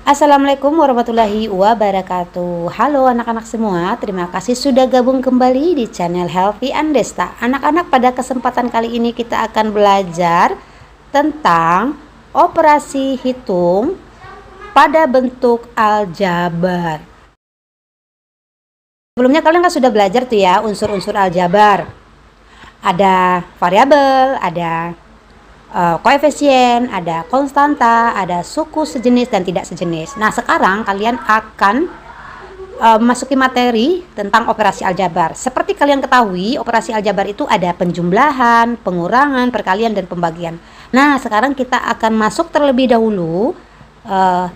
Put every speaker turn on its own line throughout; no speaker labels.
Assalamualaikum warahmatullahi wabarakatuh. Halo anak-anak semua, terima kasih sudah gabung kembali di channel Healthy Andesta. Anak-anak, pada kesempatan kali ini kita akan belajar tentang operasi hitung pada bentuk aljabar. Sebelumnya kalian kan sudah belajar tuh ya unsur-unsur aljabar. Ada variabel, ada koefisien, ada konstanta, ada suku sejenis dan tidak sejenis. Nah, sekarang kalian akan masuki materi tentang operasi aljabar. Seperti kalian ketahui, operasi aljabar itu ada penjumlahan, pengurangan, perkalian, dan pembagian. Nah, sekarang kita akan masuk terlebih dahulu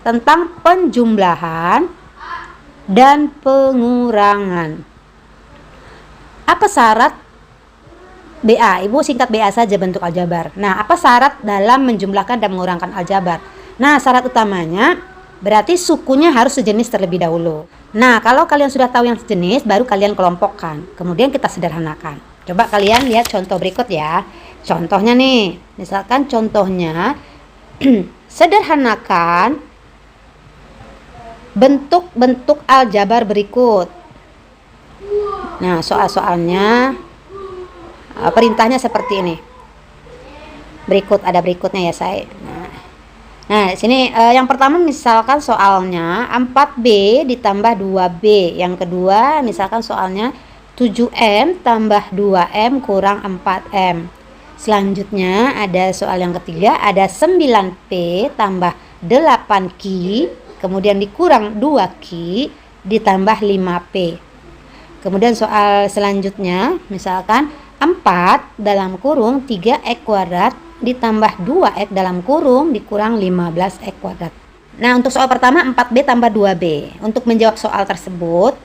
tentang penjumlahan dan pengurangan. Apa syarat BA? Ibu singkat BA saja bentuk aljabar. Nah, apa syarat dalam menjumlahkan dan mengurangkan aljabar? Nah, syarat utamanya berarti sukunya harus sejenis terlebih dahulu. Nah, kalau kalian sudah tahu yang sejenis, baru kalian kelompokkan. Kemudian kita sederhanakan. Coba kalian lihat contoh berikut ya. Contohnya nih, misalkan contohnya sederhanakan bentuk-bentuk aljabar berikut. Nah, soal-soalnya perintahnya seperti ini. Ada berikutnya ya, saya. Nah, sini yang pertama misalkan soalnya 4B ditambah 2B. Yang kedua misalkan soalnya 7M tambah 2M kurang 4M. Selanjutnya ada soal yang ketiga, ada 9P tambah 8Q, kemudian dikurang 2Q ditambah 5P. Kemudian soal selanjutnya misalkan 4 dalam kurung 3x kuadrat ditambah 2x dalam kurung dikurang 15x kuadrat. Nah, untuk soal pertama 4B tambah 2B. Untuk menjawab soal tersebut,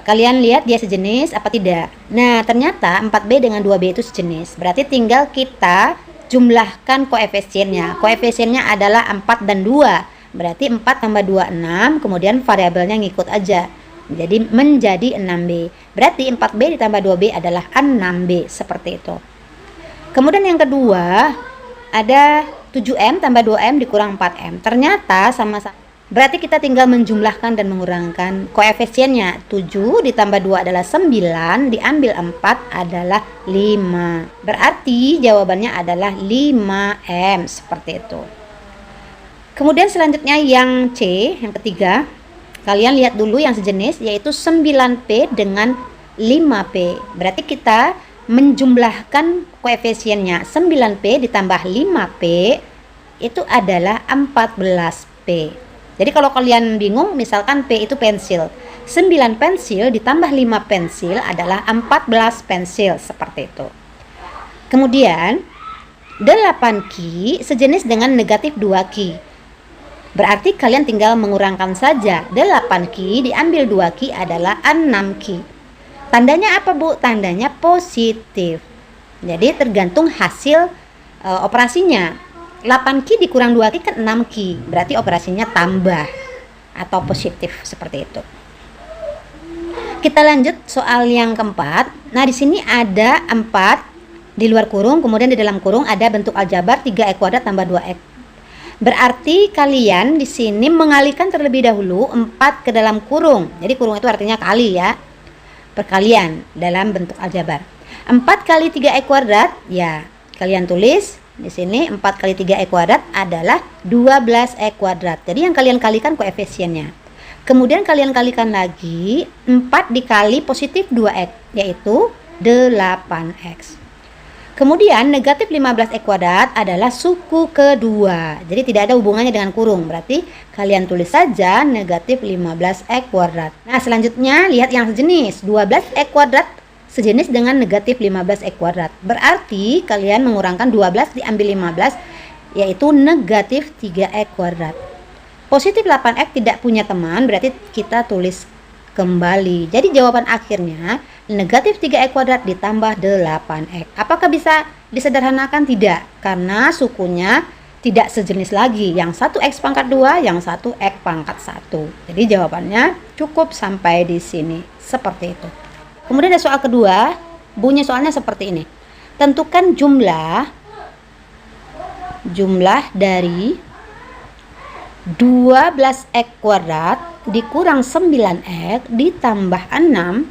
kalian lihat dia sejenis apa tidak. Nah, ternyata 4B dengan 2B itu sejenis. Berarti tinggal kita jumlahkan koefisiennya. Koefisiennya adalah 4 dan 2. Berarti 4 tambah 2, 6. Kemudian variabelnya ngikut aja. Jadi menjadi 6B. Berarti 4B ditambah 2B adalah 6B, seperti itu. Kemudian yang kedua, ada 7M tambah 2M dikurang 4M. Ternyata sama-sama. Berarti kita tinggal menjumlahkan dan mengurangkan koefisiennya. 7 ditambah 2 adalah 9, diambil 4 adalah 5. Berarti jawabannya adalah 5M, seperti itu. Kemudian selanjutnya yang C, yang ketiga. Kalian lihat dulu yang sejenis, yaitu 9P dengan 5P. Berarti kita menjumlahkan koefisiennya. 9P ditambah 5P itu adalah 14P. Jadi kalau kalian bingung, misalkan P itu pensil. 9 pensil ditambah 5 pensil adalah 14 pensil, seperti itu. Kemudian 8Q sejenis dengan negatif 2Q. Berarti kalian tinggal mengurangkan saja. 8Q diambil 2Q adalah 6Q. Tandanya apa, Bu? Tandanya positif. Jadi tergantung hasil operasinya. 8Q dikurang 2Q kan 6Q. Berarti operasinya tambah atau positif, seperti itu. Kita lanjut soal yang keempat. Nah, di sini ada 4 di luar kurung, kemudian di dalam kurung ada bentuk aljabar 3x kuadrat tambah 2x. Berarti kalian di sini mengalihkan terlebih dahulu 4 ke dalam kurung. Jadi kurung itu artinya kali ya. Perkalian dalam bentuk aljabar. 4 kali 3x kuadrat, ya kalian tulis di sini 4 kali 3x kuadrat adalah 12x kuadrat. Jadi yang kalian kalikan koefisiennya. Kemudian kalian kalikan lagi 4 dikali positif 2x, yaitu 8x. Kemudian negatif 15x kuadrat adalah suku kedua. Jadi tidak ada hubungannya dengan kurung. Berarti kalian tulis saja negatif 15x kuadrat. Nah, selanjutnya lihat yang sejenis. 12x kuadrat sejenis dengan negatif 15x kuadrat. Berarti kalian mengurangkan 12 diambil 15, yaitu negatif 3x kuadrat. Positif 8x tidak punya teman, berarti kita tulis kembali. Jadi jawaban akhirnya negatif 3x kuadrat ditambah 8x. Apakah bisa disederhanakan? Tidak, karena sukunya tidak sejenis lagi. Yang satu x pangkat 2, yang satu x pangkat 1. Jadi jawabannya cukup sampai di sini. Seperti itu. Kemudian ada soal kedua. Bunyi soalnya seperti ini. Tentukan jumlah dari 12x kuadrat dikurang 9x ditambah 6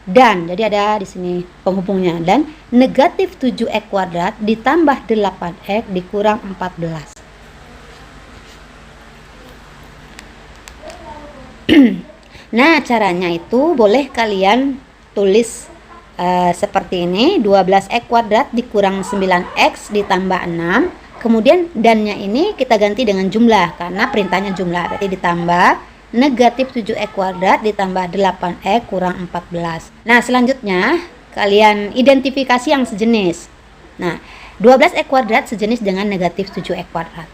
dan jadi ada di sini penghubungnya, dan negatif 7x kuadrat ditambah 8x dikurang 14. Nah, caranya itu boleh kalian tulis seperti ini, 12x kuadrat dikurang 9x ditambah 6. Kemudian dannya ini kita ganti dengan jumlah karena perintahnya jumlah, berarti ditambah negatif 7x kuadrat ditambah 8x kurang 14. Nah, selanjutnya kalian identifikasi yang sejenis. Nah, 12x kuadrat sejenis dengan negatif 7x kuadrat.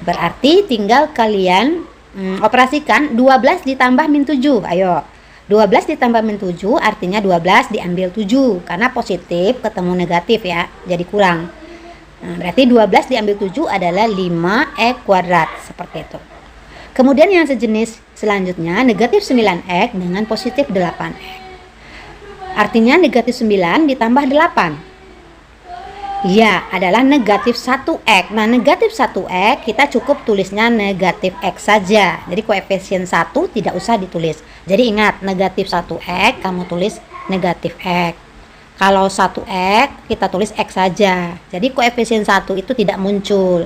Berarti tinggal kalian operasikan 12 ditambah min 7. Ayo, 12 ditambah min 7 artinya 12 diambil 7 karena positif ketemu negatif ya, jadi kurang. Nah, berarti 12 diambil 7 adalah 5x kuadrat, seperti itu. Kemudian yang sejenis selanjutnya negatif 9x dengan positif 8x. Artinya negatif 9 ditambah 8. Ya, adalah negatif 1x. Nah, negatif 1x kita cukup tulisnya negatif x saja. Jadi koefisien 1 tidak usah ditulis. Jadi ingat, negatif 1x kamu tulis negatif x. Kalau 1x kita tulis x saja. Jadi koefisien 1 itu tidak muncul.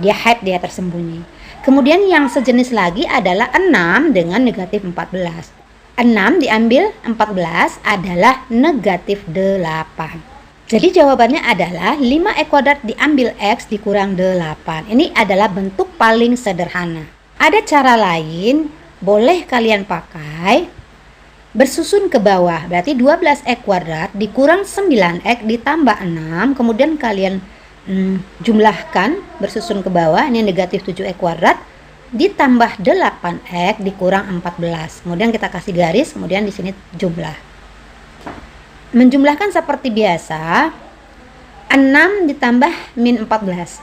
Dia hide, dia tersembunyi. Kemudian yang sejenis lagi adalah 6 dengan negatif 14. 6 diambil 14 adalah negatif 8. Jadi jawabannya adalah 5x kuadrat diambil x dikurang 8. Ini adalah bentuk paling sederhana. Ada cara lain, boleh kalian pakai bersusun ke bawah. Berarti 12x kuadrat dikurang 9x ditambah 6. Kemudian kalian jumlahkan bersusun ke bawah. Ini negatif 7x kuadrat ditambah 8x dikurang 14. Kemudian kita kasih garis, kemudian di sini jumlah. Menjumlahkan seperti biasa, 6 ditambah min 14.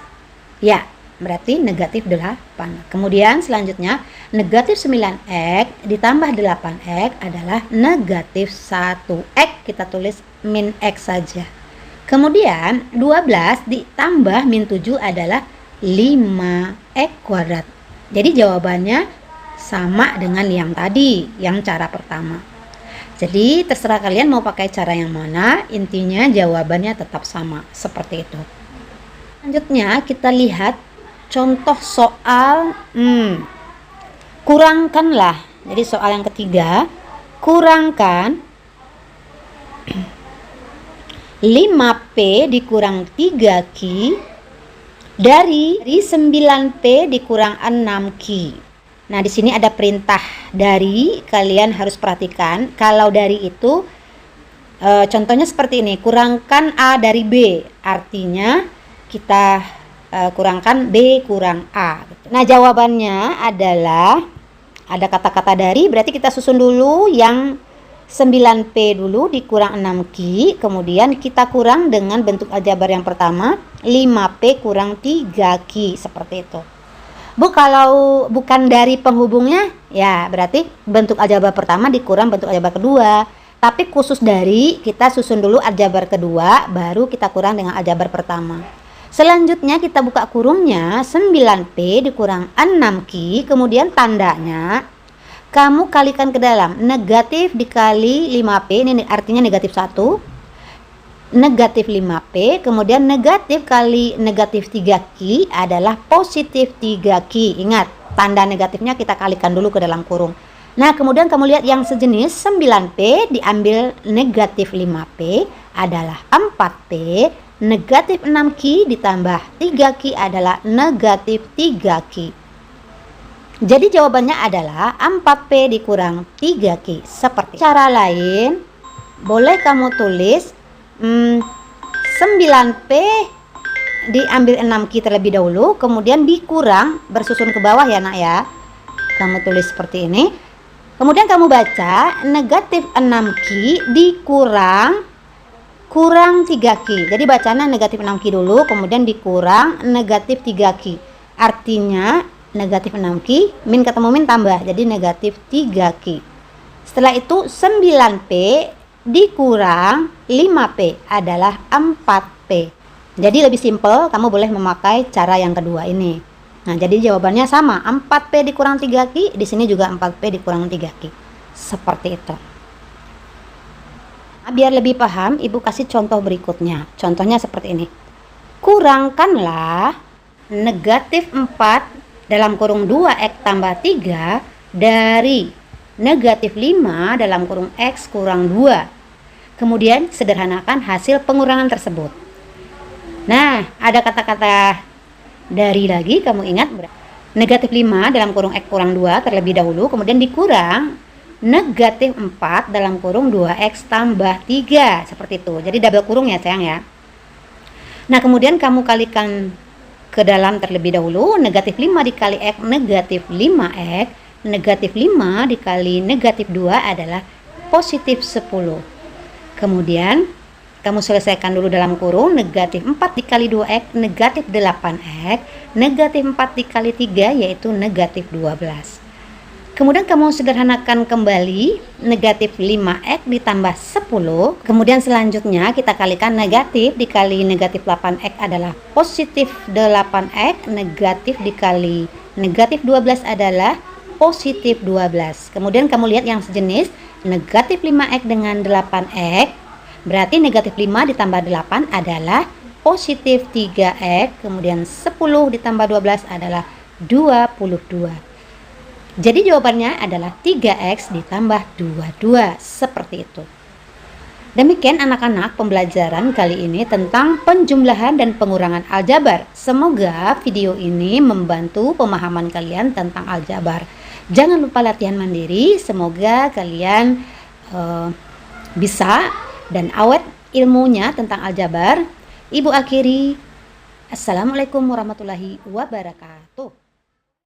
Ya, berarti negatif 8. Kemudian selanjutnya negatif 9x ditambah 8x adalah negatif 1x. Kita tulis min x saja. Kemudian 12 ditambah min 7 adalah 5x kuadrat. Jadi jawabannya sama dengan yang tadi, yang cara pertama. Jadi terserah kalian mau pakai cara yang mana, intinya jawabannya tetap sama, seperti itu. Selanjutnya kita lihat contoh soal kurangkanlah. Jadi soal yang ketiga, kurangkan 5p dikurang 3q dari 9p dikurang 6q. Nah, di sini ada perintah dari, kalian harus perhatikan. Kalau dari itu contohnya seperti ini, kurangkan A dari B. Artinya kita kurangkan B kurang A. Nah, jawabannya adalah ada kata-kata dari, berarti kita susun dulu yang 9p dulu dikurang 6q, kemudian kita kurang dengan bentuk aljabar yang pertama, 5p kurang 3q, seperti itu. Bu, kalau bukan dari penghubungnya, ya berarti bentuk aljabar pertama dikurang bentuk aljabar kedua. Tapi khusus dari, kita susun dulu aljabar kedua, baru kita kurang dengan aljabar pertama. Selanjutnya kita buka kurungnya, 9p dikurang 6q, kemudian tandanya kamu kalikan ke dalam, negatif dikali 5p, ini artinya negatif 1, negatif 5p, kemudian negatif kali negatif 3q adalah positif 3q. Ingat, tanda negatifnya kita kalikan dulu ke dalam kurung. Nah, kemudian kamu lihat yang sejenis, 9p diambil negatif 5p adalah 4p, negatif 6q ditambah 3q adalah negatif 3q. Jadi jawabannya adalah 4p dikurang 3q. Seperti cara lain, boleh kamu tulis 9p diambil 6q terlebih dahulu, kemudian dikurang bersusun ke bawah ya nak ya. Kamu tulis seperti ini. Kemudian kamu baca negatif 6q dikurang 3q. Jadi bacanya negatif 6q dulu, kemudian dikurang negatif 3q. Artinya negatif 6q, min ketemu min tambah, jadi negatif 3q. Setelah itu 9p dikurang 5p adalah 4p. Jadi lebih simpel, kamu boleh memakai cara yang kedua ini. Nah, jadi jawabannya sama, 4P dikurang 3Q, di sini juga 4P dikurang 3Q. Seperti itu. Nah, biar lebih paham, Ibu kasih contoh berikutnya. Contohnya seperti ini. Kurangkanlah negatif 4 dalam kurung 2X tambah 3 dari negatif 5 dalam kurung X kurang 2. Kemudian sederhanakan hasil pengurangan tersebut. Nah, ada kata-kata dari lagi, kamu ingat negatif 5 dalam kurung X kurang 2 terlebih dahulu, kemudian dikurang negatif 4 dalam kurung 2X tambah 3. Seperti itu. Jadi double kurung ya sayang ya. Nah, kemudian kamu kalikan ke dalam terlebih dahulu. Negatif 5 dikali X negatif 5X. Negatif 5 dikali negatif 2 adalah positif 10. Kemudian kamu selesaikan dulu dalam kurung. Negatif 4 dikali 2X negatif 8X. Negatif 4 dikali 3 yaitu negatif 12. Kemudian kamu sederhanakan kembali, negatif 5X ditambah 10. Kemudian selanjutnya kita kalikan negatif dikali negatif 8X adalah positif 8X. Negatif dikali negatif 12 adalah positif 12. Kemudian kamu lihat yang sejenis, negatif 5X dengan 8X. Berarti negatif 5 ditambah 8 adalah positif 3X. Kemudian 10 ditambah 12 adalah 22. Jadi jawabannya adalah 3X ditambah 22, seperti itu. Demikian anak-anak pembelajaran kali ini tentang penjumlahan dan pengurangan aljabar. Semoga video ini membantu pemahaman kalian tentang aljabar. Jangan lupa latihan mandiri, semoga kalian bisa dan awet ilmunya tentang aljabar. Ibu akhiri, Assalamualaikum warahmatullahi wabarakatuh.